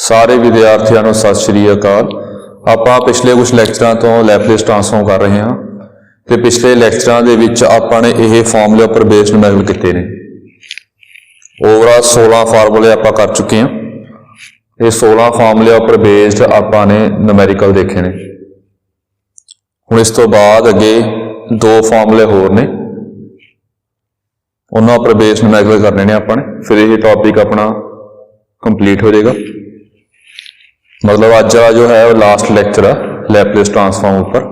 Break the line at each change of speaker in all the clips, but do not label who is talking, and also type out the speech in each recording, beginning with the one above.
ਸਾਰੇ ਵਿਦਿਆਰਥੀਆਂ ਨੂੰ ਸਤਿ ਸ਼੍ਰੀ ਅਕਾਲ। ਆਪਾਂ ਪਿਛਲੇ ਕੁਝ ਲੈਕਚਰਾਂ ਤੋਂ ਲੈਪਲੇਸ ਟ੍ਰਾਂਸਫਾਰਮ ਕਰ ਰਹੇ ਹਾਂ ਤੇ ਪਿਛਲੇ ਲੈਕਚਰਾਂ ਦੇ ਵਿੱਚ ਆਪਾਂ ਨੇ ਇਹ ਫਾਰਮੂਲੇ ਉੱਪਰ ਬੇਸਡ ਨਿਊਮੈਰੀਕਲ ਕੀਤੇ ਨੇ। ਓਵਰਆਲ 16 ਫਾਰਮੂਲੇ ਆਪਾਂ ਕਰ ਚੁੱਕੇ ਹਾਂ। ਇਹ 16 ਫਾਰਮੂਲੇ ਉੱਪਰ ਬੇਸਡ ਆਪਾਂ ਨੇ ਨਿਊਮੈਰੀਕਲ ਦੇਖੇ ਨੇ। ਹੁਣ ਇਸ ਤੋਂ ਬਾਅਦ ਅੱਗੇ 2 ਫਾਰਮੂਲੇ ਹੋਰ ਨੇ, ਉਹਨਾਂ ਉੱਪਰ ਬੇਸਡ ਨਿਊਮੈਰੀਕਲ ਕਰਨੇ ਨੇ ਆਪਾਂ ਨੇ, ਫਿਰ ਇਹ ਟੌਪਿਕ ਆਪਣਾ ਕੰਪਲੀਟ ਹੋ ਜਾਏਗਾ। मतलब अज का जो है वो लास्ट लैक्चर है लैपलेस ट्रांसफॉर्म ऊपर।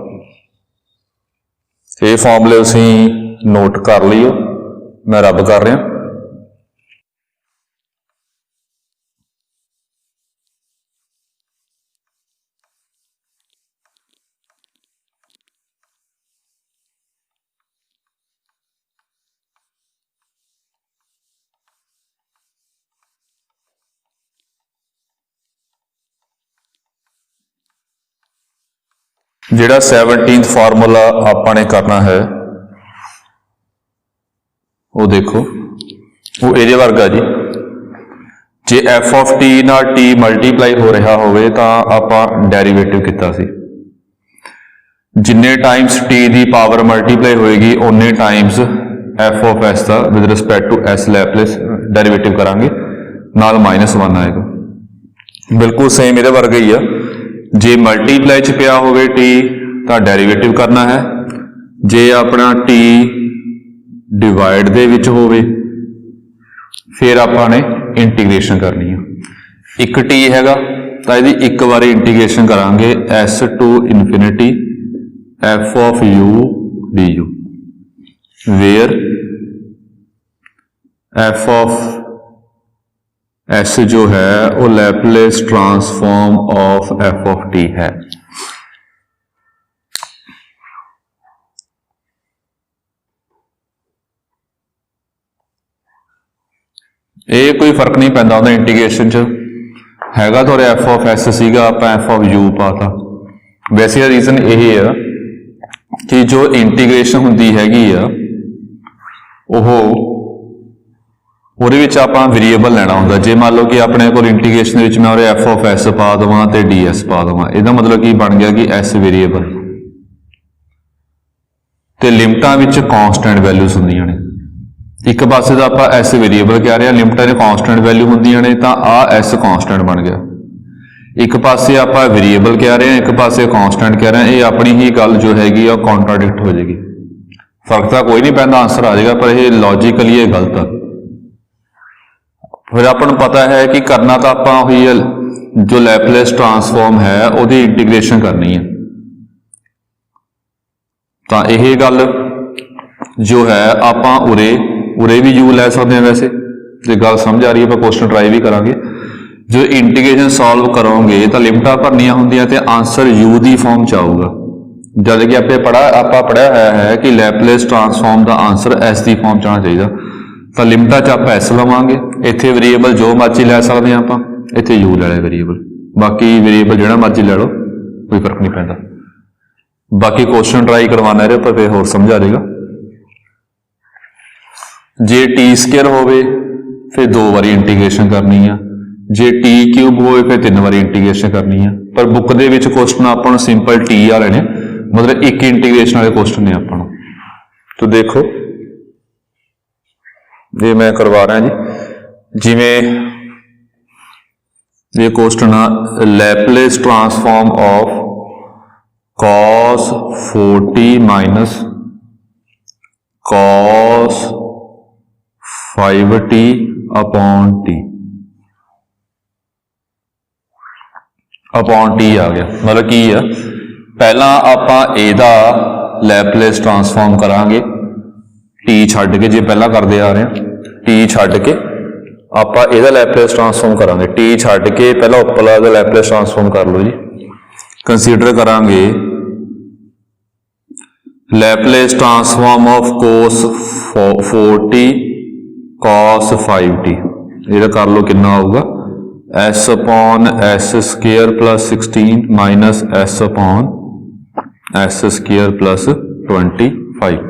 ये फॉर्मूले तुसीं नोट कर लियो, मैं रब कर रहा। जिहड़ा 17th फार्मूला आपां ने करना है वो देखो, वो इहदे वर्गा जी। जे एफ ऑफ टी नाल टी मल्टीप्लाई हो रहा होवे तां आपां डेरीवेटिव कीता सी। जिन्ने टाइम्स टी दी पावर मल्टीप्लाई होएगी उन्ने टाइम्स एफ ऑफ एस का with respect to s Laplace derivative करांगे, नाल -1 आएगा। बिल्कुल सेम इहदे वर्गा ही आ। जे मल्टीप्लाई च पिया होवे टी तां डेरीवेटिव करना है, जे अपना टी डिवाइड दे विच होवे फिर आपां ने इंटीग्रेशन करनी है। एक टी हैगा तां इहदी एक बारी इंटीग्रेशन करांगे s to infinity f of u d u, where f of s जो है वो Laplace transform of f of t है। ये कोई फर्क नहीं पैंदा उहदा इंटीग्रेशन च, हैगा तो एफ ऑफ एस सीगा, आपां एफ ऑफ यू पाता। वैसे रीजन यही है कि जो इंटीग्रेशन हुंदी हैगी आ ओह ਉਹਦੇ ਵਿੱਚ ਆਪਾਂ ਵੇਰੀਏਬਲ ਲੈਣਾ ਹੁੰਦਾ। ਜੇ ਮੰਨ ਲਓ ਕਿ ਆਪਣੇ ਕੋਲ ਇੰਟੀਗ੍ਰੇਸ਼ਨ ਦੇ ਵਿੱਚ ਮੈਂ ਉਹਦੇ ਐਫ ਆਫ ਐਸ ਪਾ ਦੇਵਾਂ ਤੇ ਡੀ ਐਸ ਪਾ ਦੇਵਾਂ, ਇਹਦਾ ਮਤਲਬ ਕੀ ਬਣ ਗਿਆ ਕਿ ਐਸ ਵੇਰੀਏਬਲ ਤੇ ਲਿਮਟਾਂ ਵਿੱਚ ਕਾਂਸਟੈਂਟ ਵੈਲਿਊਜ਼ ਹੁੰਦੀਆਂ ਨੇ। ਇੱਕ ਪਾਸੇ ਦਾ ਆਪਾਂ ਐਸ ਵੇਰੀਏਬਲ ਕਹਿ ਰਹੇ ਹਾਂ, ਲਿਮਟਾਂ ਦੇ ਕਾਂਸਟੈਂਟ ਵੈਲਿਊ ਹੁੰਦੀਆਂ ਨੇ, ਤਾਂ ਆ ਐਸ ਕਾਂਸਟੈਂਟ ਬਣ ਗਿਆ। ਇੱਕ ਪਾਸੇ ਆਪਾਂ ਵੇਰੀਏਬਲ ਕਹਿ ਰਹੇ ਹਾਂ, ਇੱਕ ਪਾਸੇ ਕਾਂਸਟੈਂਟ ਕਹਿ ਰਹੇ ਹਾਂ। ਇਹ ਆਪਣੀ ਹੀ ਗੱਲ ਜੋ ਹੈਗੀ ਆ ਕੰਟਰਾਡਿਕਟ ਹੋ ਜਾਏਗੀ। ਫਰਕ ਤਾਂ ਕੋਈ ਨਹੀਂ ਪੈਂਦਾ, ਆਂਸਰ ਆ ਜਾਏਗਾ, ਪਰ ਇਹ ਲੌਜੀਕਲੀ ਇਹ ਗਲਤ ਆ। फिर अपन पता है कि करना तो आप ही जो लैपलेस ट्रांसफॉर्म है उसकी इंटीग्रेशन करनी है। तो यह गल जो है आप उरे भी यू लै सकते हैं। वैसे जो गल समझ आ रही है, आप क्वेश्चन ट्राई भी करांगे। जो इंटीग्रेशन सॉल्व करोगे तो लिमिटां भरनियां होंदियां ते आंसर यू की फॉर्म च आऊगा। जद कि आप पढ़िया है कि लैपलेस ट्रांसफॉर्म का आंसर एस की फॉर्म च आना चाहिए। तो लिमिटां च आप एस लवांगे, इत्थे वेरीएबल जो मर्जी लै सकते हैं, आप इत्थे यू ले लिया वेरीएबल, बाकी वेरीएबल जिहड़ा मर्जी ले लो, कोई फर्क नहीं पैंदा। बाकी क्वेश्चन ट्राई करवाना है पर फिर होर समझ आ जाएगा। जे टी स्केयर होवे फिर 2 बारी इंटीग्रेशन करनी है, जे टी क्यूब होवे फिर 3 बारी इंटीग्रेशन करनी है। पर बुक दे विच क्वेश्चन आपां नूं सिंपल टी वाले ने, मतलब एक इंटीग्रेशन वाले क्वेश्चन ने आपां नूं। तो देखो ये मैं करवा रहा जी, जिमें ये क्वेश्चन है Laplace transform of cos 4t minus cos 5t upon t आ गया। मतलब की है, पहला आपां एदा लैपलेस ट्रांसफॉर्म करांगे टी छड्ड के, जे पहला करते आ रहे हैं टी छड्ड के आपां इहदा लैपलेस ट्रांसफॉर्म करांगे। टी छड्ड के पहला उपरला दा लैपलेस ट्रांसफॉर्म कर लो जी। कंसीडर करांगे Laplace transform of cos 4t cos 5t, इहदा कर लो कितना आऊगा s upon s square plus 16 minus s upon s square plus 25।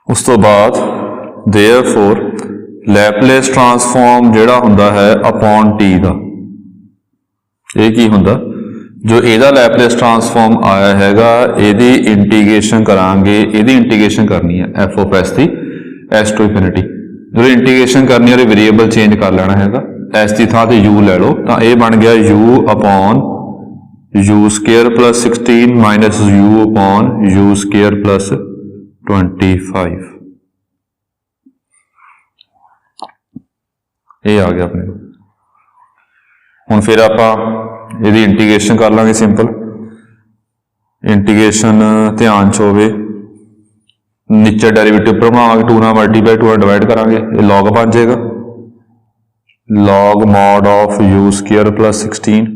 उस तो बाद देयरफॉर लैपलेस ट्रांसफॉर्म जिहड़ा हुंदा है अपॉन टी का, ये की हुंदा जो ਇਹਦਾ लैपलेस ट्रांसफॉर्म आया हैगा ਇਹਦੀ इंटीग्रेशन करांगे, ਇਹਦੀ इंटीग्रेशन करनी है एफ ऑफ एस की एस टू इनफिनिटी। जो इंटीग्रेशन करनी है वेरीएबल चेंज कर लेना हैगा, एस की थां ते यू ले लो तो ये बन गया you upon you square plus 16 minus you upon you square plus 25। ये आ गया अपने हुण फिर आपां ਇਹਦੀ इंटीग्रेशन कर लांगे सिंपल। इंटीग्रेशन ध्यान च होवे नीचे डेरीवेटिव पर बनावांगे 2 ਨਾਲ मल्टीप्लाई 2 ਨਾਲ डिवाइड करांगे, ये लॉग बन जाएगा log mod of you square plus 16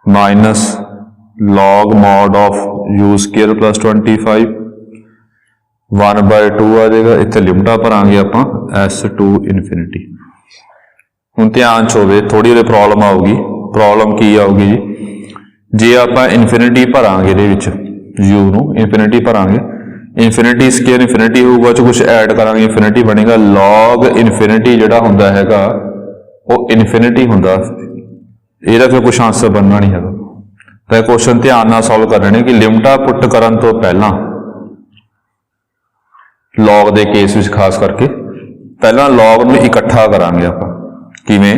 minus log mod of you square plus 25 1/2 आ जाएगा। इत्थे लिमिटा भरांगे आपां एस टू इनफिनिटी। हुण ध्यान च होवे थोड़ी ਜਿਹੀ प्रॉब्लम आऊगी, प्रॉब्लम की आऊगी जी जे आपां इनफिनिटी भरांगे इहदे विच यू नूं इनफिनिटी भरांगे, इनफिनिटी स्केयर इनफिनिटी होऊगा तो कुछ ऐड करांगे इनफिनिटी बनेगा लॉग इनफिनिटी जिहड़ा हुंदा हैगा वो इनफिनिटी हुंदा, ਇਹਦਾ फिर कुछ आंसर बनना नहीं हैगा। तो क्वेश्चन ध्यान नाल सॉल्व करने ने कि लिमिटा पुट करन तो पहलां लॉग दे केस विच खास करके पहलां लॉग नूं इकट्ठा करांगे आपां किवें,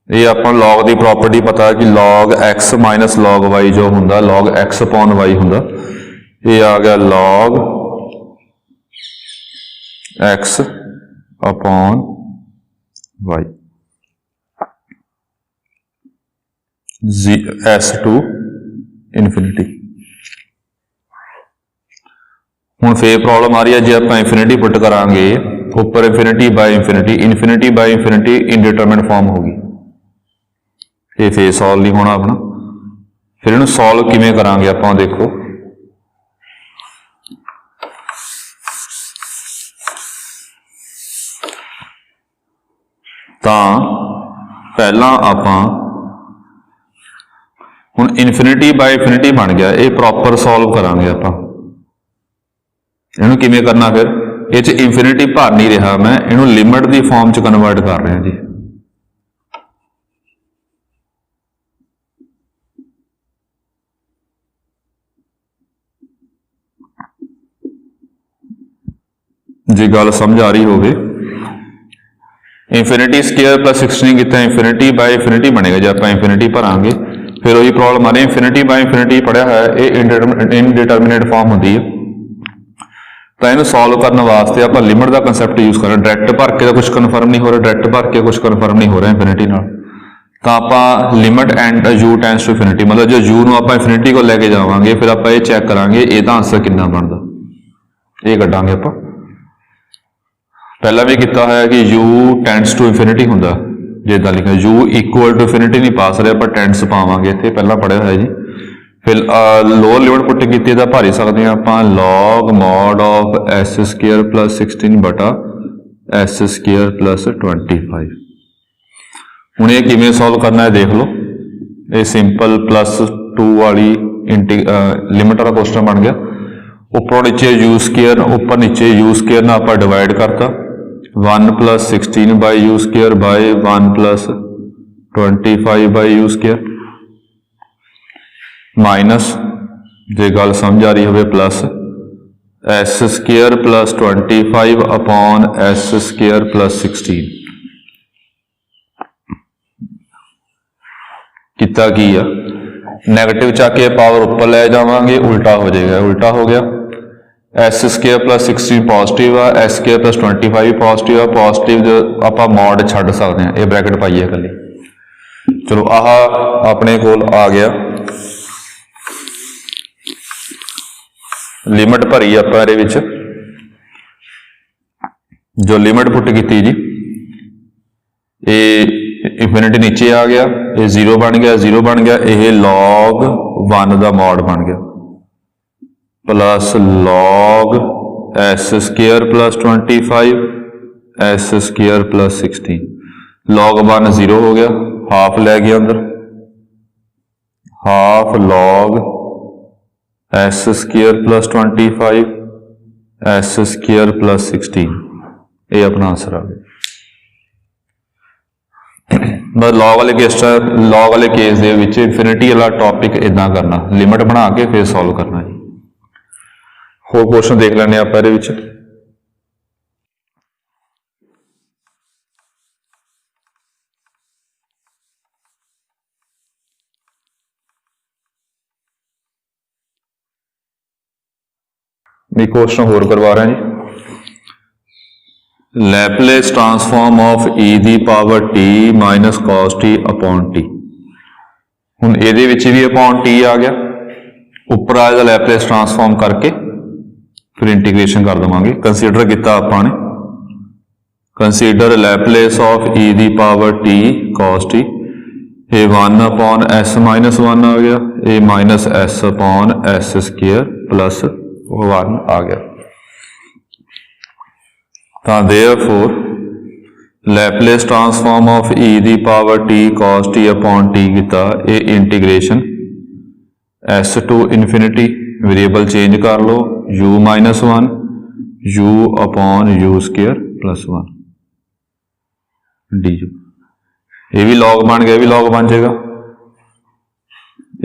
ये आपां लॉग की प्रॉपर्टी पता है कि log x minus log y जो हुंदा लॉग एक्स अपॉन वाई हुंदा, ये आ गया log x upon y s to infinity. हुण फिर प्रॉब्लम आ रही है जे आपां इनफिनिटी पुट करांगे उपर infinity by infinity indeterminate form होगी, ये फिर सॉल्व नहीं होना अपना। फिर इन्हूं सॉल्व किवें करांगे आपां देखो, तां पहलां आपां हुण इनफिनिटी बाय इनफिनिटी बन गया, ये प्रॉपर सॉल्व करांगे आपां। इन्हूं किवें करना फिर ये च इनफिनिटी भर नहीं रहा मैं, इन्हूं लिमिट की फॉर्म च कन्वर्ट कर रहा जी। जी गल समझ आ रही होगी, इनफिनिटी स्केयर प्लस 16 कितना इनफिनिटी बाय इनफिनिटी बनेगा जो आप इनफिनिटी भरांगे। फिर वही प्रॉब्लम आ रही इनफिनिटी बाय इनफिनिटी पढ़िया है ये इनडिटरमिनेट फॉर्म होती है, तो इन्हें सॉल्व करने वास्ते आप लिमिट का कंसैप्ट यूज कर रहे हैं। डायरैक्ट भर के कुछ कन्फर्म नहीं हो रहा, डायरैक्ट भर के कुछ कन्फर्म नहीं हो रहा इनफिनिटी नाल, तो आप limit and u tends to infinity मतलब जो यू नूं आप इनफिनिटी को लेके जावांगे फिर आप ये चैक करांगे इसका आंसर कितना बनता, ये कड्डांगे आप। पहला भी किया है कि यू टेंड्स टू इनफिनिटी हुंदा, जे इदां लिखा यू इक्वल टू इनफिनिटी नहीं पा सकते पर टेंड्स पावांगे, इत्थे पहला पढ़िया है जी। फिर लोअर लिमिट पुट की तो भर ही सकते हैं आप log mod of s square plus 16 बटा एस स्केयर प्लस 25। हुण ये किवें सॉल्व करना है देख लो, ये सिंपल +2 वाली लिमिट वाला क्वेश्चन बन गया। ऊपर नीचे यू स्केयर ऊपर नीचे यू स्केयर ना आप डिवाइड करता 1 + 16 by u square by 1 + 25 by u square minus जे गल समझ आ रही हो plus s square plus 25 upon s square plus 16। कितना की है नैगेटिव चाके पावर ऊपर ले जावांगे उल्टा हो जाएगा, उल्टा हो गया एस स्केयर प्लस 16 पॉजिटिव आ एस स्केयर प्लस 25 पॉजिटिव आ, पॉजिटिव जो आप मॉड छड्ड सकते हैं, ये ब्रैकेट पाइए कली। चलो आह अपने कोल आ गया लिमिट भरी आप जो लिमिट पुट की जी ये इनफिनिटी नीचे आ गया, ये 0 बन गया 0 बन गया, ये log 1 का मॉड बन गया plus log S square plus 25 S square plus 16 log 1 0 हो गया हाफ ले गया अंदर half log S square plus 25 S square plus 16 ये अपना आंसर आ गया। बस लॉग वाले केस दे विच इनफिनिटी वाला टॉपिक इदां करना, लिमिट बना के फिर सॉल्व करना जी। होर क्वेश्चन देख लैंदे आपां इहदे विच। एक क्वेश्चन होर करवा रहे हैं जी। लैपलेस ट्रांसफॉर्म ऑफ ई दी power t minus cos t upon t. हुण इहदे विच भी अपॉन टी आ गया, उपर आ जाएगा लैपलेस ट्रांसफॉर्म करके फिर इंटीग्रेशन कर देवांगे। कंसीडर किया आपां ने, कंसीडर लैपलेस ऑफ ई दी पावर टी कॉस टी। ये 1 अपॉन एस माइनस 1 आ गया, ये minus s upon s square plus 1 आ गया। तो therefore Laplace transform of e दी power t cos t upon t किया, ये integration s to infinity variable change कर लो, u minus 1 u upon u square plus 1 d u. ये भी लॉग बन गया, भी लॉग बन जाएगा।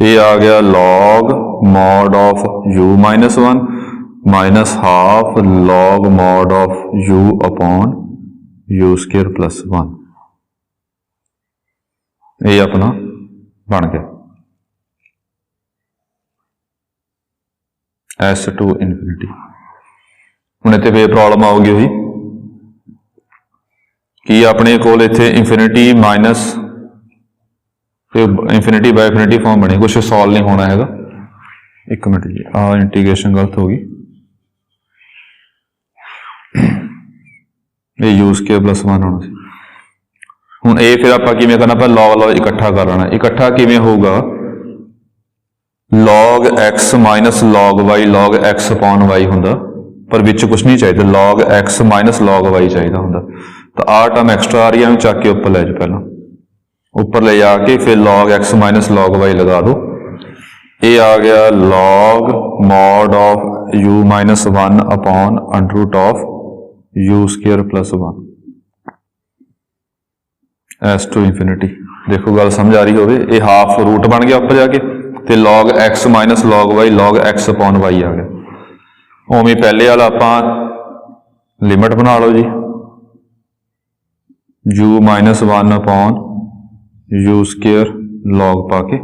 ये आ गया log mod of u minus 1 minus half log mod of you upon u square plus 1। ये अपना बन गया एस टू इनफिनिटी। हुण इत्थे फिर प्रॉब्लम आऊगी हुई कि अपने कोल इत्थे infinity minus infinity by infinity form बनी, कुछ सॉल्व नहीं होना हैगा। एक मिनट जी, इंटीग्रेशन गलत होगी। ये यू स्क्वेयर प्लस 1 होना सी। हुण ये फिर आपां किवें करना, पर लॉग लॉग इकट्ठा कर लेना। इकट्ठा किवें होगा, log x minus log y, log x upon y हुंदा, पर विच कुछ नहीं चाहिए, log x minus log y चाहिए हुंदा। तो आ टर्म एक्स्ट्रा आ रही है, चक के उपर ले जाओ, पहला उपर ले जाके फिर log x minus log y लगा दो। ये आ गया log mod of u minus 1 upon under root of u square plus 1 s to infinity. देखो गल समझ आ रही होवे, ये हाफ रूट बन गया उपर जाके, तो log x minus log y log x upon y आ गया। उवें पहले वाला आपां लिमिट बना लो जी, u minus 1 upon u square log पाके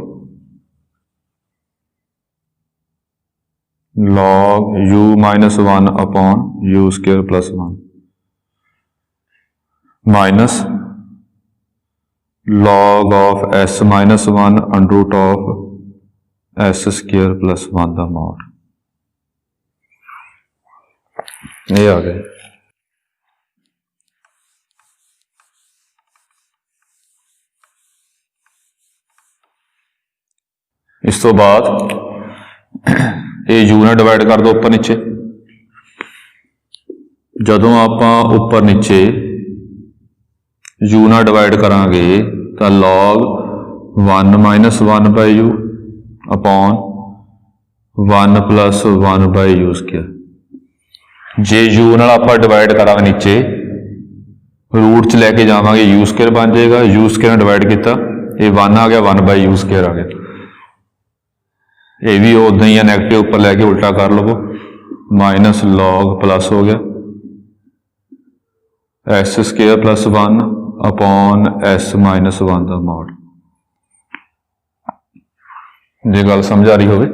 log u minus 1 upon u square plus 1 minus log of s minus 1 under root of s square plus 1 का मॉड। ये आ गया। इस तो बाद ये यू ने डिवाइड कर दो उपर नीचे। जदों आपां उपर नीचे यू ना डिवाइड करांगे तो log 1 minus 1 by u upon 1 plus 1 by u square. जे यू नाल आपां डिवाइड करांगे नीचे रूट च लैके जावांगे यू स्क्वेयर बन जाएगा, यू स्क्वेयर डिवाइड किया ये 1 आ गया, 1 बाय यू स्क्वेयर आ गया। ये भी उदा ही है, नैगेटिव उपर लैके उल्टा कर लवो, माइनस लॉग प्लस हो गया S square plus 1 upon s minus 1 का मॉड। जे गल समझ आ रही होवे,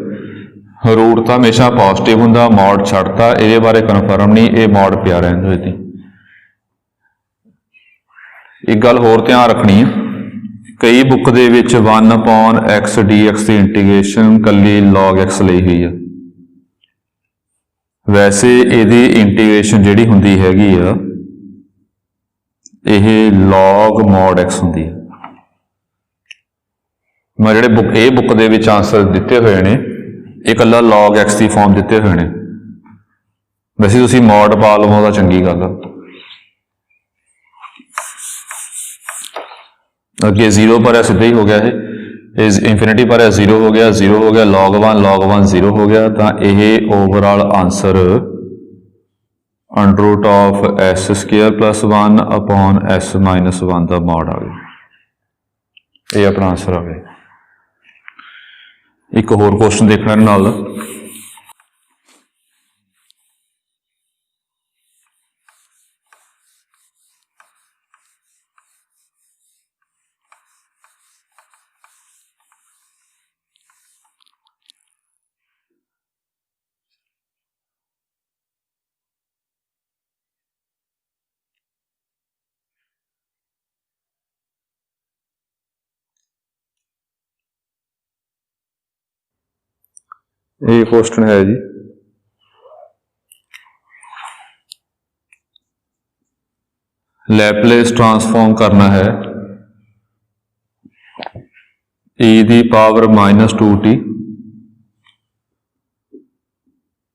रूट तो हमेशा पॉजिटिव हुंदा, मॉड छड्डता, ये बारे कन्फर्म नहीं, ये मॉड पिया रहिंदा। इहदी एक गल होर ध्यान रखनी है, कई बुक दे विच 1 अपॉन एक्स डी एक्स की इंटीग्रेशन कली लॉग एक्स ली हुई है। वैसे इहदी इंटीग्रेशन जिहड़ी हुंदी हैगी आ यह लॉग मॉड एक्स हुंदी है। मैं जिहड़े बुक दे विच आंसर दिते हुए ने ये कल्ला लॉग एक्स की फॉर्म दिते हुए ने। वैसे तुसीं मॉड पा लवो तां चंगी गल है। अगे 0 पर है, सीधा ही हो गया है, इंफिनिटी पर है 0 हो गया, 0 हो गया, लॉग 1 0 हो गया। तो यह overall answer under root of s square plus 1 upon s minus 1 का मॉड आ गया। ये अपना आंसर आ गया। एक होर क्वेश्चन देखना नाल ये क्वेश्चन है जी, लैपलेस ट्रांसफॉर्म करना है e दी power minus 2t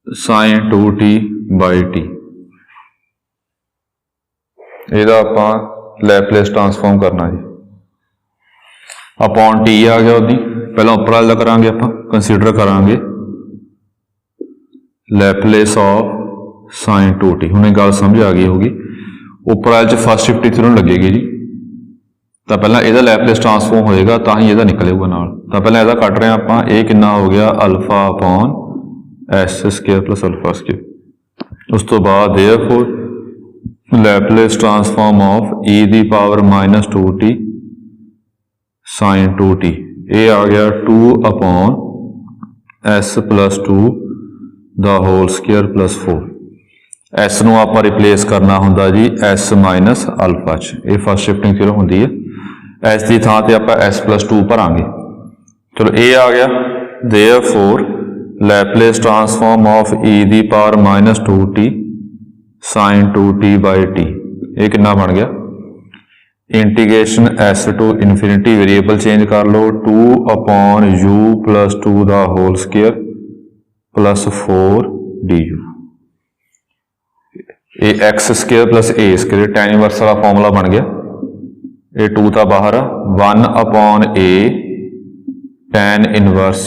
sine 2t by t. ਇਹਦਾ ਆਪਾਂ लैपलेस ट्रांसफॉर्म करना जी। अपॉन टी आ गया ਉਹਦੀ, ਪਹਿਲਾਂ ਉੱਪਰ ਵਾਲਾ ਕਰਾਂਗੇ ਆਪਾਂ, ਕੰਸੀਡਰ ਕਰਾਂਗੇ लैपलेस ऑफ साइन 2t। ਹੁਣ ਇਹ ਗੱਲ ਸਮਝ ਆ ਗਈ ਹੋਗੀ। ਉੱਪਰ ਵਾਲੇ 'ਚ फर्स्ट शिफ्ट इत्थे ਨੂੰ लगेगी जी, ਤਾਂ ਪਹਿਲਾਂ ਇਹਦਾ लैपलेस ट्रांसफॉर्म होएगा ਤਾਂ ਹੀ ਇਹਦਾ ਨਿਕਲੇਗਾ ਨਾਲ। ਤਾਂ ਪਹਿਲਾਂ ਇਹਦਾ ਕੱਢ ਰਹੇ ਆਪਾਂ, ਇਹ ਕਿੰਨਾ ਹੋ ਗਿਆ alpha upon s square plus alpha square. उस तो बाद therefore Laplace transform of e दी power minus 2t sine 2t, ये आ गया 2 अपॉन s प्लस 2 दा होल स्केयर प्लस 4। एस नूं आपां रिप्लेस करना हुंदा जी एस माइनस अल्फा च, ये फर्स्ट शिफ्टिंग थ्योरम हुंदी है। एस की थां ते आपां एस प्लस 2 भरांगे। चलो ये आ गया, therefore Laplace transform of e दी power minus 2t sine 2t by t, ये कितना बन गया integration s to infinity, variable change कर लो 2 अपॉन u प्लस 2 दा whole square plus 4 d u. ये x square plus a square tan inverse वाला फॉर्मूला बन गया। ये 2 था बाहर, 1 upon a tan inverse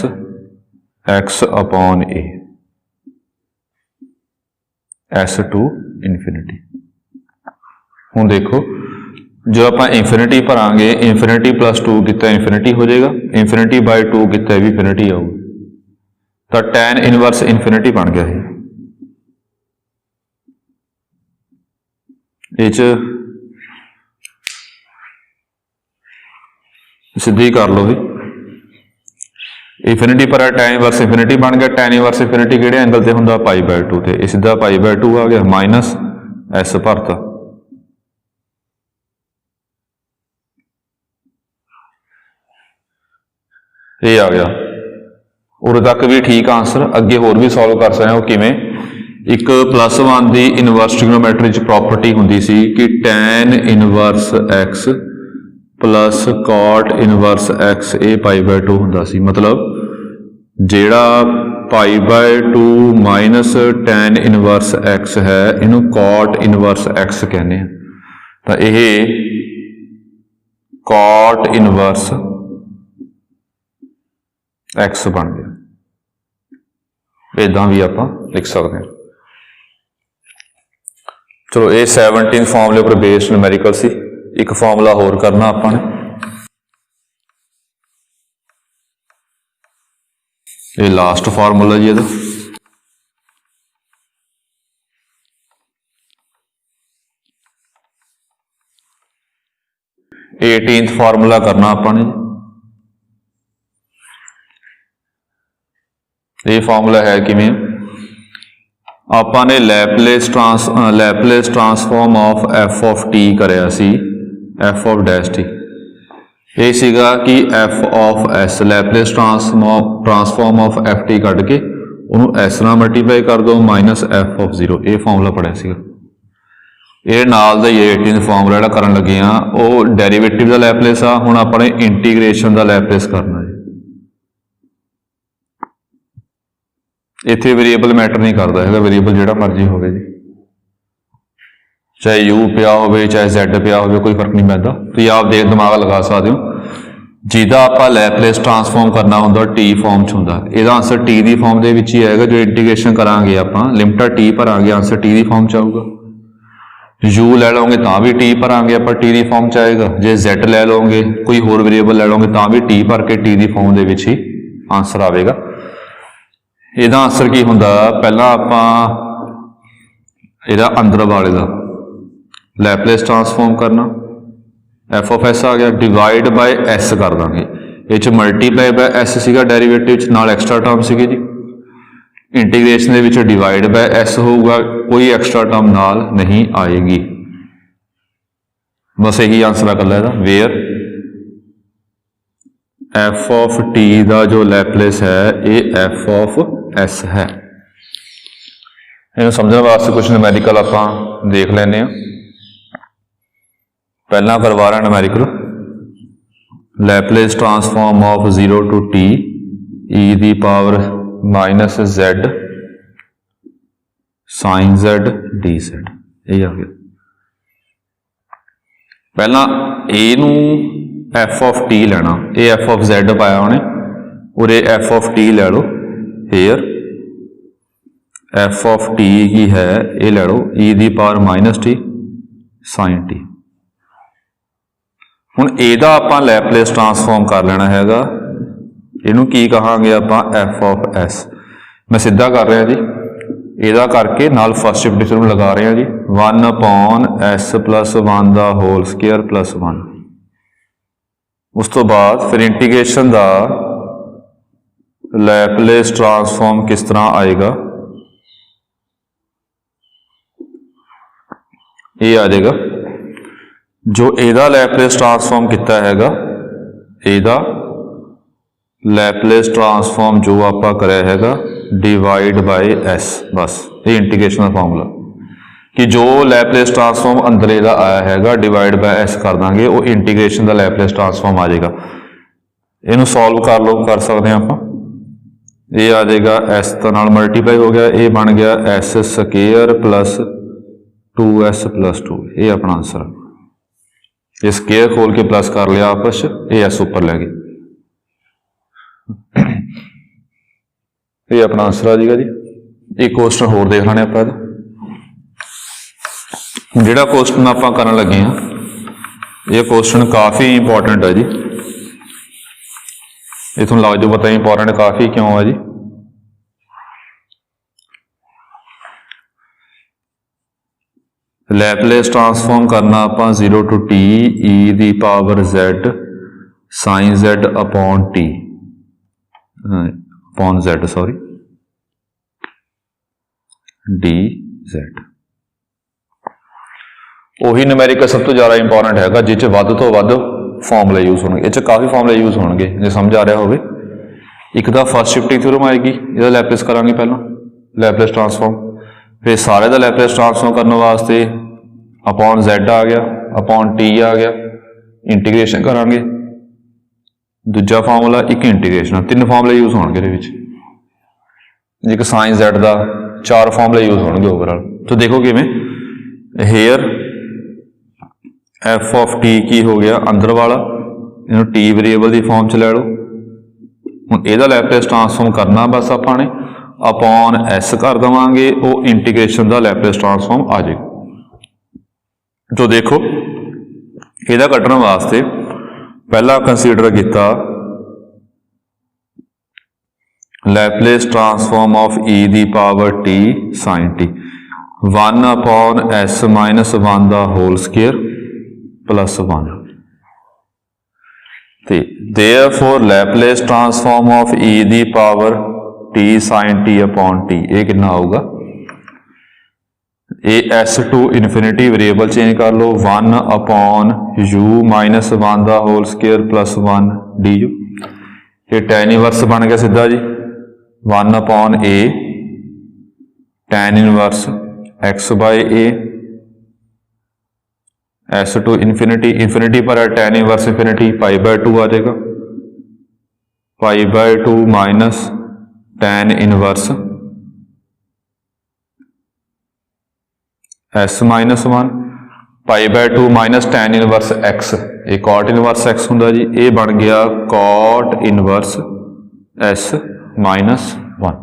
x upon a s to infinity. हुण देखो जो आप इंफिनिटी भरांगे, इंफिनिटी प्लस 2 कितना इंफिनिटी हो जाएगा, इंफिनिटी बाई 2 कितना भी इंफिनिटी आऊगा, तो टैन इनवर्स इंफिनिटी बन गया है। सीधी कर लो भी, इंफिनिटी पर टैन इनवर्स इंफिनिटी बन गया। टैन इनवर्स इंफिनिटी किहड़े एंगल से हुंदा पाई बाय 2 ते, ये सीधा पाई बाय 2 आ गया, माइनस एस भरता, ये आ गया। उरे तक भी ठीक आंसर, अगे होर भी सॉल्व कर सकते हो किवें। एक प्लस 1 की इनवर्स ट्रिग्नोमैट्री च प्रॉपर्टी हुंदी सी कि tan inverse x plus cot inverse x ए पाई बाय 2 हुंदा सी। मतलब जेड़ा pi by 2 minus tan inverse x है, इनू कॉट इनवर्स एक्स कहने हैं। तो यह कॉट इनवर्स एक्स बन गया, इदा भी आप लिख सकते हैं। चलो ये 17 फॉर्मूले पर बेस्ड न्यूमेरिकल सी। एक फॉर्मूला होर करना आपने, ये लास्ट फॉर्मूला जी, 18th फॉर्मूला करना आपने। ये फॉर्मूला है किमें, आपने Laplace transform of f of t कराया सी, एफ ऑफ डैश टी। ये सीगा कि f of s, Laplace transform of f t कढ़ के उन्होंने एस नाल मल्टीप्लाई कर दो माइनस एफ ऑफ 0। ये फॉर्मूला पढ़िया सीगा। ये नाल दा 18 फॉर्मूला जिहड़ा करन लगे आ, वो डेरीवेटिव दा लैपलेस आ। हुण अपने इंटीग्रेशन दा लैपलेस करना है। इत्थे वेरीएबल मैटर नहीं करता है, वेरीएबल जिहड़ा मर्जी होवे जी, चाहे यू पिया होवे चाहे जैड पिया होवे, कोई फर्क नहीं पैंदा। तो आप देख दिमाग लगा सकते हो। ਜਿਹਦਾ ਆਪਾਂ ਲੈਪਲੇਸ ਟ੍ਰਾਂਸਫਾਰਮ ਕਰਨਾ ਹੁੰਦਾ ਟੀ ਫਾਰਮ ਚ ਹੁੰਦਾ। ਇਹਦਾ ਆਂਸਰ ਟੀ ਦੀ ਫਾਰਮ ਦੇ ਵਿੱਚ ਹੀ ਆਏਗਾ। ਜੋ ਇੰਟੀਗ੍ਰੇਸ਼ਨ ਕਰਾਂਗੇ ਆਪਾਂ ਲਿਮਟਾ ਟੀ ਭਰਾਂਗੇ, ਆਂਸਰ ਟੀ ਦੀ ਫਾਰਮ ਚ ਆਊਗਾ। ਯੂ ਲੈ ਲਓਗੇ ਤਾਂ ਵੀ ਟੀ ਭਰਾਂਗੇ ਆਪਾਂ, ਟੀ ਦੀ ਫਾਰਮ ਚ ਆਏਗਾ। ਜੇ ਜ਼ੈਡ ਲੈ ਲਓਗੇ, ਕੋਈ ਹੋਰ ਵੇਰੀਏਬਲ ਲੈ ਲਓਗੇ ਤਾਂ ਵੀ ਟੀ ਭਰ ਕੇ ਟੀ ਦੀ ਫਾਰਮ ਦੇ ਵਿੱਚ ਹੀ ਆਂਸਰ ਆਵੇਗਾ। ਇਹਦਾ ਆਂਸਰ ਕੀ ਹੁੰਦਾ, ਪਹਿਲਾਂ ਆਪਾਂ ਇਹਦਾ ਅੰਦਰ ਵਾਲੇ ਦਾ ਲੈਪਲੇਸ ਟ੍ਰਾਂਸਫਾਰਮ ਕਰਨਾ, ਐਫ ਆਫ ਐਸ ਆ ਗਿਆ, ਡਿਵਾਈਡ ਬਾਏ ਐਸ ਕਰ ਦਾਂਗੇ। ਇਹ ਚ ਮਲਟੀਪਲਾਈ ਬਾਏ ਐਸ ਸੀਗਾ ਡੈਰੀਵੇਟਿਵ ਚ, ਨਾਲ ਐਕਸਟਰਾ ਟਰਮ ਸੀਗੀ ਜੀ। ਇੰਟੀਗ੍ਰੇਸ਼ਨ ਦੇ ਵਿੱਚ ਡਿਵਾਈਡ ਬਾਏ ਐਸ ਹੋਊਗਾ, ਕੋਈ ਐਕਸਟਰਾ ਟਰਮ ਨਾਲ ਨਹੀਂ ਆਏਗੀ। ਬਸ ਇਹੀ ਆਂਸਰ ਆ ਇਕੱਲਾ ਇਹਦਾ, ਵੇਅਰ ਐਫ ਆਫ ਟੀ ਦਾ ਜੋ ਲੈਪਲੇਸ ਹੈ ਇਹ ਐਫ ਆਫ ਐਸ ਹੈ। ਇਹਨੂੰ ਸਮਝਣ ਵਾਸਤੇ ਕੁਝ ਨੂਮੈਰੀਕਲ ਆਪਾਂ ਦੇਖ ਲੈਂਦੇ ਹਾਂ। ਪਹਿਲਾਂ ਕਰਵਾ ਰਿਹਾ numerical, Laplace transform of 0 to t e ਦੀ power minus z sin z dz, ਇਹ ਆ ਗਿਆ। ਪਹਿਲਾਂ a ਨੂੰ f of t ਲੈਣਾ, ਇਹ f of z ਪਾਇਆ ਉਹਨੇ, ਉਰੇ f of t ਲੈ ਲਓ। ਹੇਅਰ f of t ਕੀ ਹੈ, ਇਹ ਲੈ ਲਓ e ਦੀ power minus t sin t। ਹੁਣ ਇਹਦਾ ਆਪਾਂ ਲੈਪਲੇਸ ਟ੍ਰਾਂਸਫਾਰਮ ਕਰ ਲੈਣਾ ਹੈਗਾ, ਇਹਨੂੰ ਕੀ ਕਹਾਂਗੇ ਆਪਾਂ, f of s। ਮੈਂ ਸਿੱਧਾ ਕਰ ਰਿਹਾ ਜੀ, ਇਹਦਾ ਕਰਕੇ ਨਾਲ ਫਸਟ ਸ਼ਿਫਟ ਥਿਊਰਮ ਲਗਾ ਰਹੇ ਹਾਂ ਜੀ। 1/s + 1 ਦਾ ਹੋਲ ਸਕੁਅਰ + 1। ਉਸ ਤੋਂ ਬਾਅਦ ਫਿਰ ਇੰਟੀਗ੍ਰੇਸ਼ਨ ਦਾ ਲੈਪਲੇਸ ਟ੍ਰਾਂਸਫਾਰਮ ਕਿਸ ਤਰ੍ਹਾਂ ਆਏਗਾ, ਇਹ ਆ ਜਾਏਗਾ। ਜੋ ਇਹਦਾ ਲੈਪਲੇਸ ਟ੍ਰਾਂਸਫਾਰਮ ਕੀਤਾ ਹੈਗਾ, ਇਹਦਾ ਲੈਪਲੇਸ ਟ੍ਰਾਂਸਫਾਰਮ ਜੋ ਆਪਾਂ ਕਰਿਆ ਹੈਗਾ ਡਿਵਾਈਡ ਬਾਏ ਐਸ, ਬਸ ਇਹ ਇੰਟੀਗ੍ਰੇਸ਼ਨ ਦਾ ਫਾਰਮੂਲਾ ਕਿ ਜੋ ਲੈਪਲੇਸ ਟ੍ਰਾਂਸਫਾਰਮ ਅੰਦਰ ਇਹਦਾ ਆਇਆ ਹੈਗਾ ਡਿਵਾਈਡ ਬਾਏ ਐਸ ਕਰ ਦਾਂਗੇ, ਉਹ ਇੰਟੀਗ੍ਰੇਸ਼ਨ ਦਾ ਲੈਪਲੇਸ ਟ੍ਰਾਂਸਫਾਰਮ ਆ ਜਾਏਗਾ। ਇਹਨੂੰ ਸੋਲਵ ਕਰ ਲਓ, ਕਰ ਸਕਦੇ ਹਾਂ ਆਪਾਂ। ਇਹ ਆ ਜਾਏਗਾ ਐਸ ਤਾਂ ਨਾਲ ਮਲਟੀਪਲਾਈ ਹੋ ਗਿਆ, ਇਹ ਬਣ ਗਿਆ ਐਸ ਸਕੁਅਰ + 2s + 2। ਇਹ ਆਪਣਾ ਆਂਸਰ ਹੈ। ਇਹ ਸਕੁਅਰ ਖੋਲ ਕੇ ਪਲੱਸ ਕਰ ਲਿਆ ਆਪਸ ਚ, ਇਹ ਐਸ ਉੱਪਰ ਲੈ ਗਏ, ਇਹ ਆਪਣਾ ਆਂਸਰ ਆ ਜਾਏਗਾ ਜੀ। ਇੱਕ ਕੁਐਸਚਨ ਹੋਰ ਦੇਖ ਲੈਣੇ ਆਪਾਂ ਇਹਦਾ। ਜਿਹੜਾ ਕੁਐਸਚਨ ਆਪਾਂ ਕਰਨ ਲੱਗੇ ਹਾਂ, ਇਹ ਕੁਐਸਚਨ ਕਾਫੀ ਇੰਪੋਰਟੈਂਟ ਹੈ ਜੀ। ਇਹ ਤੁਹਾਨੂੰ ਲੱਗ ਜਾਓ ਪਤਾ ਇੰਪੋਰਟੈਂਟ ਕਾਫੀ ਕਿਉਂ ਹੈ ਜੀ। ਲੈਪਲੇਸ ਟ੍ਰਾਂਸਫਾਰਮ ਕਰਨਾ ਆਪਾਂ 0 to t e ਦੀ power z sin z upon t upon z sorry dz। ਉਹੀ ਨੂਮੈਰੀਕਲ ਸਭ ਤੋਂ ਜ਼ਿਆਦਾ ਇੰਪੋਰਟੈਂਟ ਹੈਗਾ, ਜਿਸ 'ਚ ਵੱਧ ਤੋਂ ਵੱਧ ਫਾਰਮੂਲੇ ਯੂਜ਼ ਹੋਣਗੇ। ਇਹ 'ਚ ਕਾਫੀ ਫਾਰਮੂਲੇ ਯੂਜ਼ ਹੋਣਗੇ, ਜੇ ਸਮਝ ਆ ਰਿਹਾ ਹੋਵੇ। ਇੱਕ ਤਾਂ ਫਸਟ ਸ਼ਿਫਟਿੰਗ ਥਿਊਰਮ ਆਏਗੀ, ਇਹਦਾ ਲੈਪਲੇਸ ਕਰਾਂਗੇ ਪਹਿਲਾਂ, ਲੈਪਲੇਸ ਟ੍ਰਾਂਸਫਾਰਮ। ਫਿਰ ਸਾਰੇ ਦਾ ਲੈਪਲੇਸ ਟ੍ਰਾਂਸਫਾਰਮ ਕਰਨ ਵਾਸਤੇ ਅਪੋਨ z ਆ ਗਿਆ, ਅਪੋਨ t ਆ ਗਿਆ, ਇੰਟੀਗ੍ਰੇਸ਼ਨ ਕਰਾਂਗੇ। ਦੂਜਾ ਫਾਰਮੂਲਾ ਇੱਕ ਇੰਟੀਗ੍ਰੇਸ਼ਨ, 3 ਫਾਰਮੂਲੇ ਯੂਜ਼ ਹੋਣਗੇ ਇਹਦੇ ਵਿੱਚ। ਇੱਕ ਸਾइन z ਦਾ 4 ਫਾਰਮੂਲੇ ਯੂਜ਼ ਹੋਣਗੇ ਓਵਰਆਲ। ਤਾਂ ਦੇਖੋ ਕਿਵੇਂ, ਹੇਅਰ f of t ਕੀ ਹੋ ਗਿਆ ਅੰਦਰ ਵਾਲਾ, ਇਹਨੂੰ t ਵੇਰੀਏਬਲ ਦੀ ਫਾਰਮ 'ਚ ਲੈ ਲਓ। ਹੁਣ ਇਹਦਾ ਲੈਪਲੇਸ ਟ੍ਰਾਂਸਫਾਰਮ ਕਰਨਾ ਬਸ ਆਪਾਂ ਨੇ, ਅਪੋਨ s ਕਰ ਦੇਵਾਂਗੇ, ਉਹ ਇੰਟੀਗ੍ਰੇਸ਼ਨ ਦਾ ਲੈਪਲੇਸ ਟ੍ਰਾਂਸਫਾਰਮ ਆ ਜਾਏਗਾ। ਤੋ ਦੇਖੋ ਇਹਦਾ ਕੱਢਣ ਵਾਸਤੇ ਪਹਿਲਾਂ ਕੰਸੀਡਰ ਕੀਤਾ ਲੈਪਲੇਸ ਟ੍ਰਾਂਸਫਾਰਮ ਆਫ e ਦੀ power t sin t, 1/s - 1 ਦਾ ਹੋਲ ਸਕੁਅਰ + 1। ਤੇ therefore ਲੈਪਲੇਸ ਟ੍ਰਾਂਸਫਾਰਮ ਆਫ e ਦੀ power t sin t upon t, ਇਹ ਕਿੰਨਾ ਆਊਗਾ, ਇਹ s to infinity variable change ਕਰ ਲਓ, 1/u - 1 ਦਾ ਹੋਲ ਸਕੁਅਰ + 1 du। ਇਹ tan ਇਨਵਰਸ ਬਣ ਗਿਆ ਸਿੱਧਾ ਜੀ, 1/a tan inverse x/a, s to infinity, infinity ਪਰ tan ਇਨਵਰਸ ਇਨਫਿਨਿਟੀ π/2 ਆ ਜਾਏਗਾ, π/2 minus tan inverse s - 1 pi by 2 minus tan inverse x, ये कॉट इनवर्स एक्स होंगे जी, ये बन गया कॉट इनवर्स एस माइनस 1।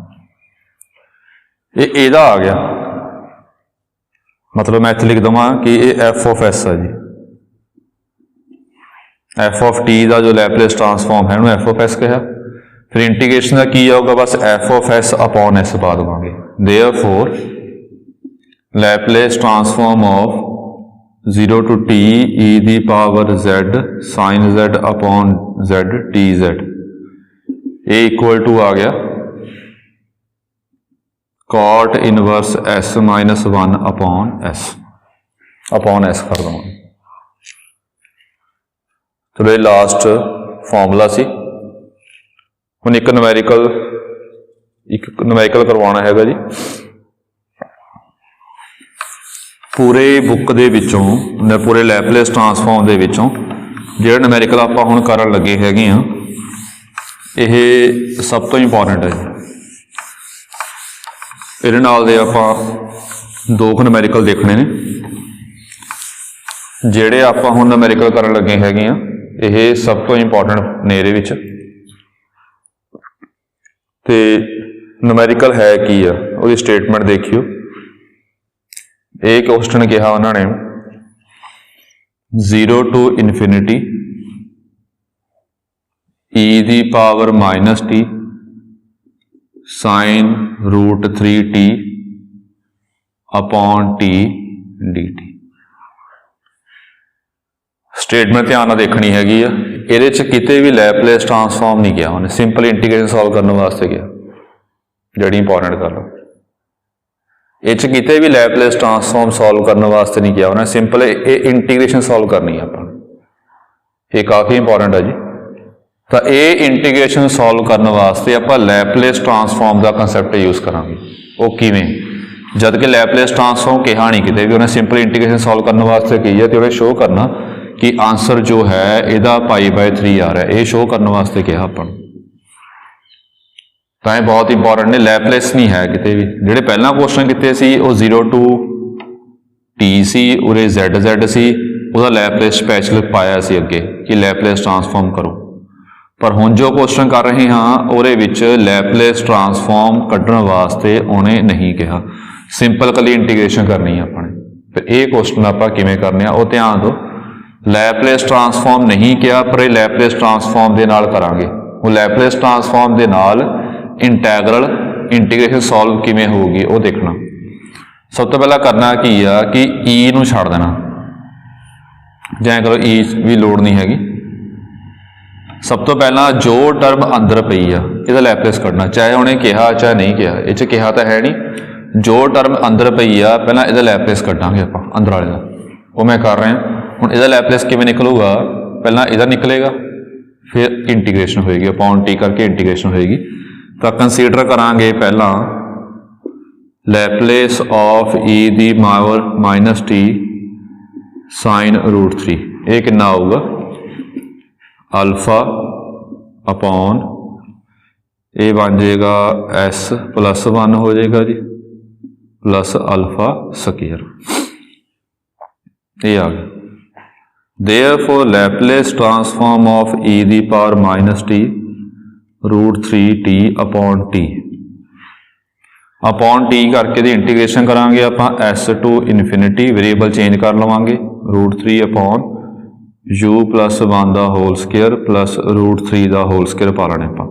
ये एदा आ गया, मतलब मैं इत्थे लिख देवां कि ये एफ ऑफ एस है जी, एफ ऑफ टी का जो लैपलेस ट्रांसफॉर्म है एफ ऑफ एस कहा। फिर इंटीग्रेशन का की आऊगा, बस f of s upon s पा देवांगे। Therefore Laplace transform of 0 to t e दी power z sin z upon z t z, ये इक्वल टू आ गया cot inverse s minus 1 upon s कर दूंगा। चलो ये लास्ट फॉर्मूला सी। हुण एक न्यूमेरिकल करवाना हैगा जी। पूरे बुक दे विचों, पूरे लैपलेस ट्रांसफॉर्म दे विचों जिहड़ा न्यूमेरिकल आपां हुण करन लगे हैगे आ, ये सब तो इंपॉर्टेंट है जी। इहदे नाल दे आपां दो न्यूमेरिकल देखने ने जिहड़े आपां हुण न्यूमेरिकल करन लगे हैगे आ, यह सब तो इंपॉर्टेंट ने इहदे विच। ते न्यूमेरिकल है की आ, उसकी स्टेटमेंट देखियो। एक क्वेश्चन कहा उन्होंने 0 to इन्फिनिटी e दी power minus t sine root 3t upon t d t. Statement ध्यान नाल देखनी हैगी आ। इहदे च किते भी लैपलेस ट्रांसफॉर्म नहीं किया उन्हें, सिंपल इंटीग्रेशन सॉल्व करने वास्ते गया, जड़ी इंपॉर्टेंट कर लो। ये किते भी लैपलेस ट्रांसफॉर्म सॉल्व करने वास्ते नहीं किया उन्हें, सिंपल ये इंटीग्रेशन सॉल्व करनी है अपन। ये काफ़ी इंपॉर्टेंट है जी। तो ये इंटीग्रेशन सॉल्व करने वास्ते आप लैपलेस ट्रांसफॉर्म का कंसैप्ट यूज़ करांगे। वो किवें, जद कि लैपलेस ट्रांसफॉर्म कहा नहीं किते भी, उन्हें सिंपल इंटीग्रेशन सॉल्व करने वास्ते की है, तो उन्हें शो करना कि आंसर जो है यदा पाई बाय 3 आ रहा है, ये शो करने वास्ते कहा अपन। तो ये बहुत इंपॉर्टेंट ने, लैपलेस नहीं है किते भी। जिहड़े पहला क्वेश्चन किते सी वो 0 to t सी, उरे z सी, उसका लैपलेस स्पैशल पाया सी अगे कि लैपलेस ट्रांसफॉर्म करो। पर हुण जो क्वेश्चन कर रहे हाँ उहदे विच लैपलेस ट्रांसफॉर्म कड्ढण वास्ते उन्हें नहीं कहा, सिंपल कली इंटीग्रेशन करनी है अपने। फिर ये क्वेश्चन आपां किवें करने वो ध्यान दो। लैपलेस ट्रांसफॉर्म नहीं किया, पर ये लैपलेस ट्रांसफॉर्म दे नाल करांगे। वो लैपलेस ट्रांसफॉर्म दे नाल इंटैगरल इंटीग्रेशन सॉल्व किवें होगी वो देखना। सब तो पहला करना की आ कि ई नूं छड्ड देना, जैं करो ई भी लोड़ नहीं हैगी। सब तो पहला जो टर्म अंदर पई आ इहदा लैपलेस कढना, चाहे उन्हें कहा चाहे नहीं कहा, इह च कहा तो है नहीं। जो टर्म अंदर पई आ पहला इहदा लैपलेस कढांगे आपां अंदर वाले दा, वो मैं कर रहा। हुण इहदा लैपलेस किवें निकलूगा, पहला इहदा निकलेगा फिर इंटीग्रेशन होएगी, अपॉन टी करके इंटीग्रेशन होएगी। तो कंसीडर करांगे पहला लैपलेस ऑफ ई दी power minus t sine root 3, ये कितना आऊगा अल्फा अपॉन ये बन जाएगा एस प्लस 1 हो जाएगा जी, प्लस अल्फा स्क्वायर। ये आ गया। Therefore Laplace transform of e दी power minus t root 3t upon t, upon t करके दी इंटीग्रेशन करांगे आपां s to infinity, variable change कर लवांगे रूट 3 अपॉन यू प्लस 1 दा होल स्क्वायर प्लस रूट 3 दा होल स्क्वायर पा लेने आपां।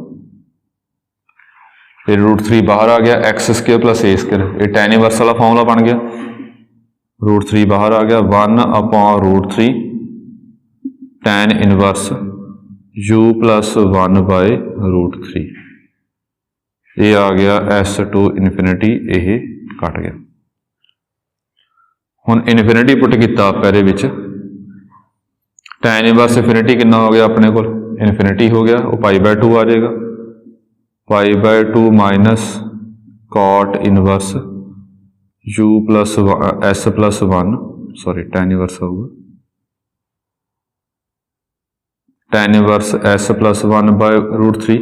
फिर रूट 3 बाहर आ गया, x square plus a square, ये टैन इनवर्स वाला फॉर्मूला बन गया। रूट 3 बाहर आ गया, 1 upon root 3 tan inverse u plus 1 by root 3, ये आ गया एस टू इन्फिनिटी, ये कट गया। हुण इन्फिनिटी पुट किया आप इहदे विच, टैन इनवर्स इन्फिनिटी कितना हो गया अपने को, इन्फिनिटी हो गया, वो पाई बाय 2 आ जाएगा। Pi by 2 minus cot inverse u plus s plus 1, sorry tan inverse होगा, tan inverse s plus 1 by root 3,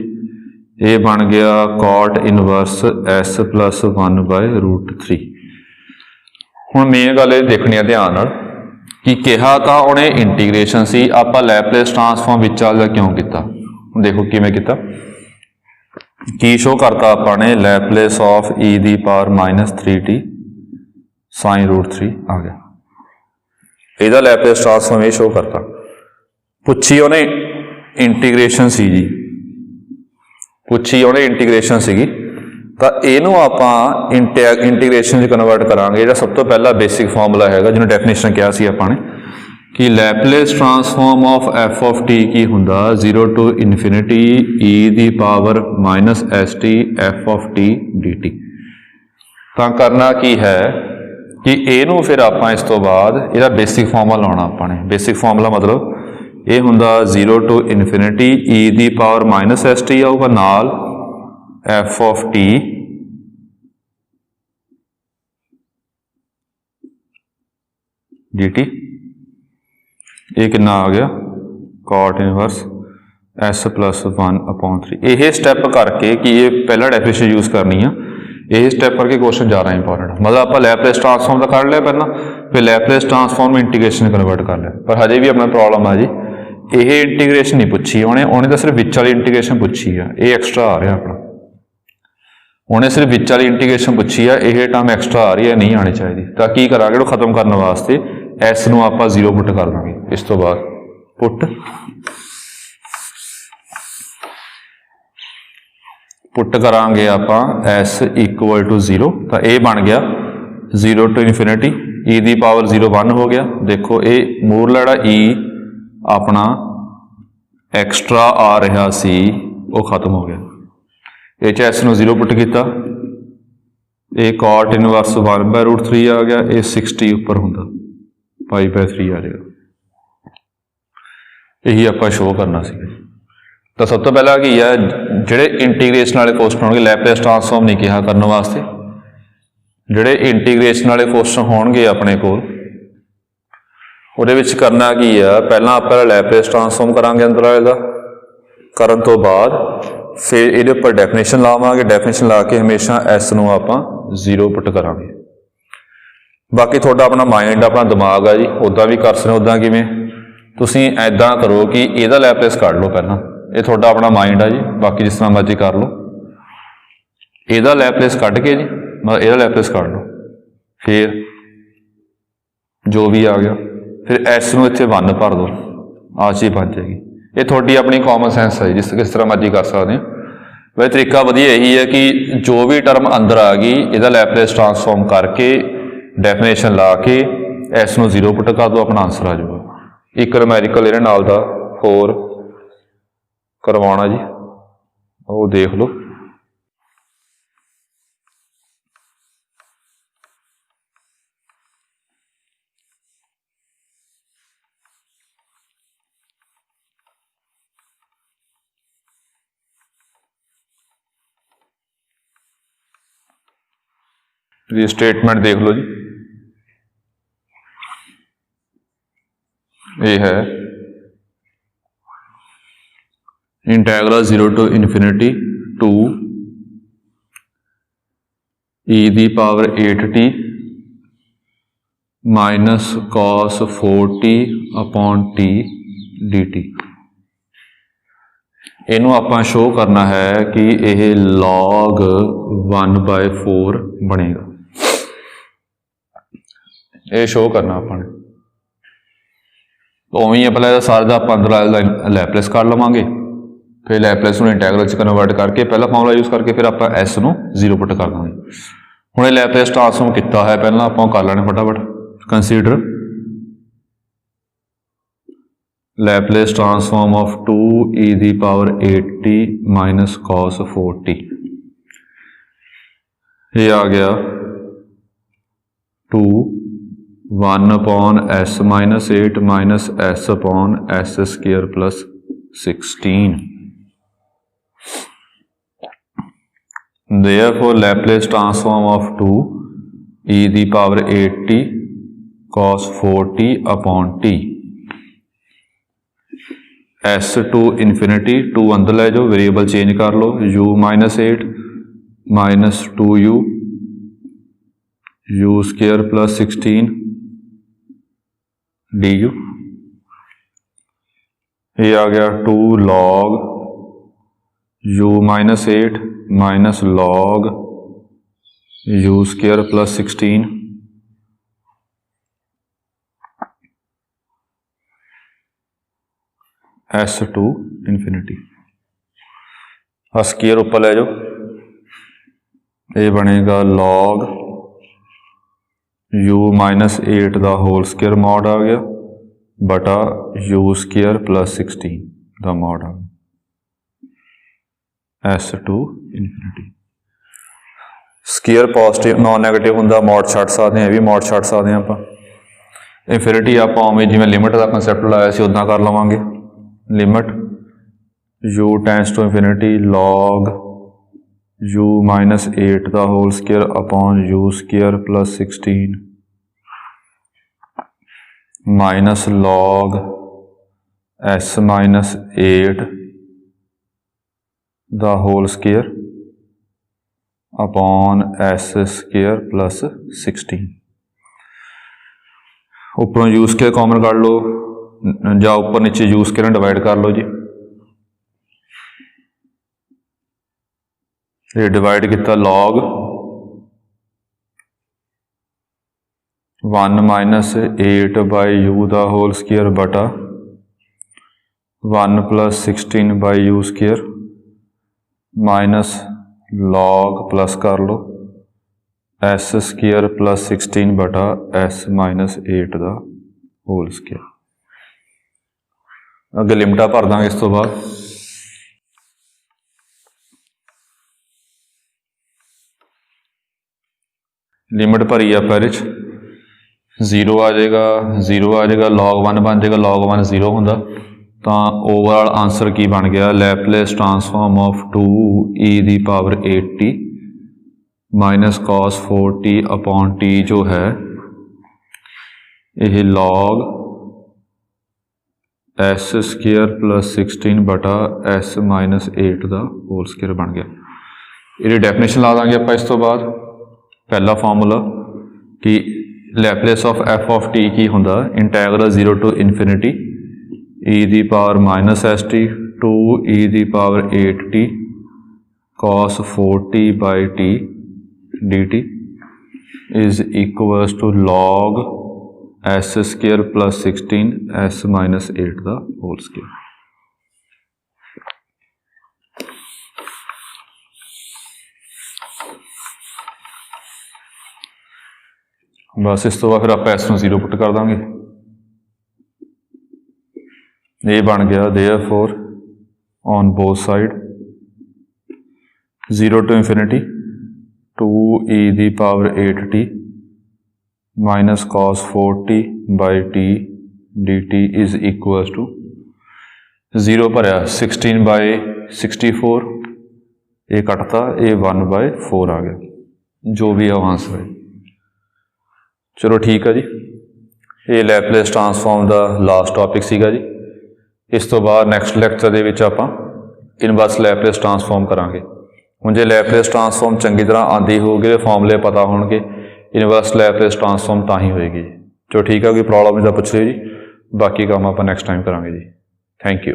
ये बन गया cot inverse s plus 1 by root 3। हुण मेन गल देखनी है ध्यान नाल, कि कहा तो उन्हें इंटीग्रेशन सी, आप लैपलेस ट्रांसफॉर्म विच वाला क्यों किया, देखो किवें किया, की शो करता आपने लैपलेस ऑफ ई दी पावर -3t sin √3 आ गया, ਇਹਦਾ लैपलेस ट्रांसफॉर्म ये शो करता। पुछी उन्हें इंटीग्रेशन सी जी, पुछी उन्हें इंटीग्रेशन सी तो ਇਹਨੂੰ ਆਪਾਂ इंटीग्रेशन कन्वर्ट करांगे। ਜਿਹੜਾ सब तो पहला बेसिक फॉर्मूला है ਜਿਹਨੂੰ डेफिनेशन किया सी ਆਪਾਂ ने कि Laplace transform of f of T की हुंदा 0 to इन्फिनिटी ई दी power -st F of T d T. तो करना की है कि ਇਹਨੂੰ फिर आप इस तो बाद ਇਹਦਾ बेसिक फॉर्मूला लाना आपने। बेसिक फॉर्मूला मतलब ये हुंदा 0 to इन्फिनिटी ई दी पावर -st आऊगा नाल F of T d T. ये कितना आ गया cot इनवर्स s + 1/3। यह स्टैप करके कि ये पहला डेफिनेशन यूज़ करनी है, यही स्टैप करके क्वेश्चन ज़्यादा इंपॉर्टेंट। मतलब आप लैपलेस ट्रांसफॉर्म तो कर लिया पहला, फिर लैपलेस ट्रांसफॉर्म में इंटीग्रेशन कन्वर्ट कर लिया, पर हजे भी अपना प्रॉब्लम है जी ये इंटीग्रेशन नहीं पूछी उन्हें तो सिर्फ विच वाली इंटीग्रेशन पूछी है, ये एक्सट्रा आ रहा अपना। उन्हें सिर्फ विच वाली इंटीग्रेशन पूछी है, यह टर्म एक्सट्रा आ रही है, नहीं आनी चाहिए। तो की करा खत्म करने वास्ते एस नूं आपां 0 पुट कर देंगे। इस तो बाद पुट करांगे आपां एस इक्वल टू 0, तो ये बन गया 0 to इन्फिनिटी ई दी पावर 0 1 हो गया। देखो ये मूरला जिहड़ा ई अपना एक्सट्रा आ रहा सी वो खत्म हो गया, ये एस नूं 0 पुट किया, ये cot इनवर्स 1/√3 आ गया, ये 60 उपर हुंदा π/3 आ जाएगा। यही आप शो करना सी। तो सब तो पहला की है जोड़े इंटीग्रेशन वाले क्वेश्चन होंगे लैपलेस ट्रांसफॉर्म नहीं कहा करने वास्ते, जोड़े इंटीग्रेशन वाले क्वेश्चन होंगे अपने को उहदे करना की है, पहला आप लैपलेस ट्रांसफॉर्म करांगे अंदर वाले का, करन तो बाद फिर ये उपर डेफिनेशन लावांगे, डेफिनेशन ला के हमेशा एस नूं आपां 0 पुट करांगे। बाकी थोड़ा अपना माइंड अपना दिमाग है जी, उदा भी कर सकते, उदा किवें तुसीं ऐदा करो कि ਇਹਦਾ लैपलेस कढ़ लो पहला, ये थोड़ा अपना माइंड है जी, बाकी जिस तरह मर्जी कर लो। ਇਹਦਾ लैपलेस कढ़ के जी मतलब ਇਹਦਾ लैपलेस कढ़ लो, फिर जो भी आ गया फिर एस नूं इत्थे 1 भर दो, आ चीज़ बन जाएगी। ये थोड़ी अपनी कॉमन सेंस है, जिस किस तरह मर्जी कर सकते हो। वह तरीका वधिया यही है कि जो भी टर्म अंदर आ गई ਇਹਦਾ लैपलेस ट्रांसफॉर्म करके डेफिनेशन ला के एस नूं 0 पुट कर दो, अपना आंसर आ जाएगा। एक नूमेरिकल इहदे नाल दा होर करवाना जी, वो देख लो। ये स्टेटमेंट देख लो जी, ये है integral 0 to infinity two e दी power 8t -cos 4t/t dt। इनू आपां शो करना है कि यह log 1/4 बनेगा, ये शो करना अपने। तो उवें ही पहले सारे का आप अंदर लैपलेस कर लवांगे, फिर लैपलेस नूं इंटैग्रल च कन्वर्ट करके पहला फॉर्मूला यूज़ करके फिर आप एस नूं 0 पुट कर देंगे। हुणे लैपलेस ट्रांसफॉर्म किया है, पहला आप कर लेने फटाफट। Consider Laplace transform of 2e दी पावर 8t -cos 4t, ये आ गया 2 1/s - 8 -s/s² + 16। Therefore Laplace transform of 2e दी power 8t cos 4t/t s to infinity 2 अंदर ले जाओ, वेरिएबल चेंज कर लो, u -8 -2u u² + 16 du, ये आ गया 2 log u minus 8 minus log u square plus 16 s to infinity. Square ऊपर ले जाओ, ये बनेगा log u माइनस 8 का होल स्क्वायर मॉड आ गया बटा u स्क्वायर प्लस 16 का मॉड आ गया s to infinity. Square positive non negative होंगे, मॉड छड्ड सकते हैं, भी मॉड छड्ड सकते हैं आप। इन्फिनिटी आप उवें जिवें लिमिट का कंसैप्ट लाया सी उदां कर लवांगे। Limit u tends to infinity log u minus 8 का whole square upon u square plus 16 minus log s minus 8 का whole square upon s square plus 16। उपरों u स्क्वायर कॉमन कर लो या ऊपर नीचे u स्क्वायर डिवाइड कर लो जी। ये डिवाइड किया log 1 माइनस 8 बाई u का होल स्क्वायर बटा 1 plus 16 by u square minus log plus कर लो s स्क्वायर प्लस 16 बटा s माइनस 8 का होल स्क्वायर। अगे लिमिटा भर देंगे इस तो बाद। लिमिट भरी आप जीरो आ जाएगा, जीरो आ जाएगा, log 1 बन जाएगा, log 1 जीरो होंदा तो ओवरऑल आंसर की बन गया लैपलेस ट्रांसफॉर्म ऑफ 2e दी पावर 8t माइनस cos 4t अपॉन t जो है यह log s स्क्वायर प्लस 16 बटा s माइनस 8 का होल स्क्वायर बन गया। ये डेफिनेशन ला देंगे आप इस तो बाद। पहला फार्मूला कि Laplace of f of t की होंदा इंटैग्रल 0 टू इन्फिनिटी e दी power minus s t two e दी power 8t cos 4t by t dt is equals to log s square plus 16 s minus 8 का whole square. बस इस तो बाद फिर आप s ਨੂੰ 0 पुट कर देंगे। ये बन गया therefore on both side 0 to infinity 2e दी पावर 8t माइनस cos 4t by t dt is equals to 0 भरया 16 बाई 64 ये कटता ये 1 बाई 4 आ गया जो भी आंसर है। चलो ठीक है जी, ये लैपलेस ट्रांसफॉर्म का लास्ट टॉपिक सीगा जी। इस तो बाद नैक्सट लैक्चर के विच आपां इनवर्स लैपलेस ट्रांसफॉर्म करांगे। हुण जे लैपलेस ट्रांसफॉर्म चंगी तरह आती होगी, फॉर्मूले पता होणगे, इनवर्स लैपलेस ट्रांसफॉर्म तां ही होएगी। चलो ठीक है, कोई प्रॉब्लम है तो पूछ लिओ जी, बाकी काम आपां नैक्सट टाइम करांगे जी। Thank you.